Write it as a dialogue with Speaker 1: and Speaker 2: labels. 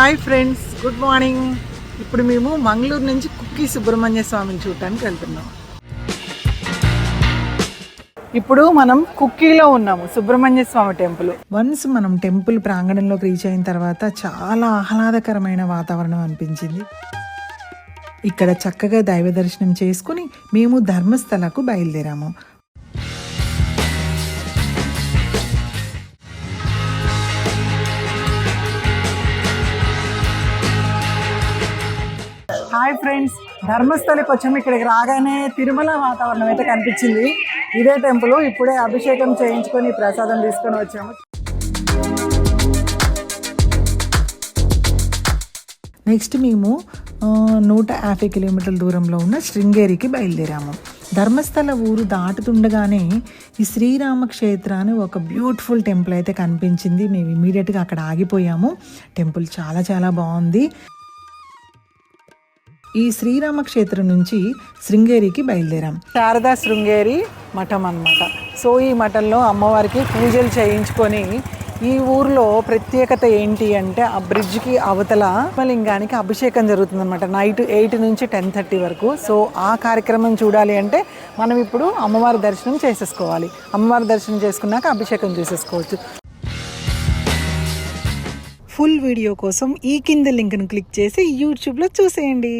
Speaker 1: Hi friends, good morning. ఇప్పుడు మేము మంగళూరు నుంచి కుక్కి సుబ్రహ్మణ్య స్వామిని చూడటానికి వెళ్తున్నాం. ఇప్పుడు మనం కుక్కీలో ఉన్నాము, సుబ్రహ్మణ్య స్వామి టెంపుల్. వన్స్ మనం టెంపుల్ ప్రాంగణంలోకి రీచ్ అయిన తర్వాత చాలా ఆహ్లాదకరమైన వాతావరణం అనిపించింది. ఇక్కడ చక్కగా దైవ దర్శనం చేసుకుని మేము ధర్మస్థలకు బయలుదేరాము. హాయ్ ఫ్రెండ్స్, ధర్మస్థలకి వచ్చాము. ఇక్కడికి రాగానే తిరుమల వాతావరణం అయితే కనిపించింది. ఇదే టెంపుల్. ఇప్పుడే అభిషేకం చేయించుకొని ప్రసాదం తీసుకొని వచ్చాము. నెక్స్ట్ మేము 150 కిలోమీటర్ల దూరంలో ఉన్న శృంగేరికి బయలుదేరాము. ధర్మస్థల ఊరు దాటుతుండగానే ఈ శ్రీరామ క్షేత్రాన్ని ఒక బ్యూటిఫుల్ టెంపుల్ అయితే కనిపించింది. మేము ఇమీడియట్గా అక్కడ ఆగిపోయాము. టెంపుల్ చాలా చాలా బాగుంది. ఈ శ్రీరామ క్షేత్రం నుంచి శృంగేరికి బయలుదేరాం. శారదా శృంగేరి మఠం అన్నమాట. సో ఈ మఠంలో అమ్మవారికి పూజలు చేయించుకొని, ఈ ఊర్లో ప్రత్యేకత ఏంటి అంటే ఆ బ్రిడ్జ్కి అవతల లింగానికి అభిషేకం జరుగుతుంది అనమాట. నైట్ 8 నుంచి 10:30 వరకు. సో ఆ కార్యక్రమం చూడాలి అంటే మనం ఇప్పుడు అమ్మవారి దర్శనం చేసేసుకోవాలి. అమ్మవారి దర్శనం చేసుకున్నాక అభిషేకం చేసేసుకోవచ్చు. ఫుల్ వీడియో కోసం ఈ కింద లింక్ను క్లిక్ చేసి యూట్యూబ్లో చూసేయండి.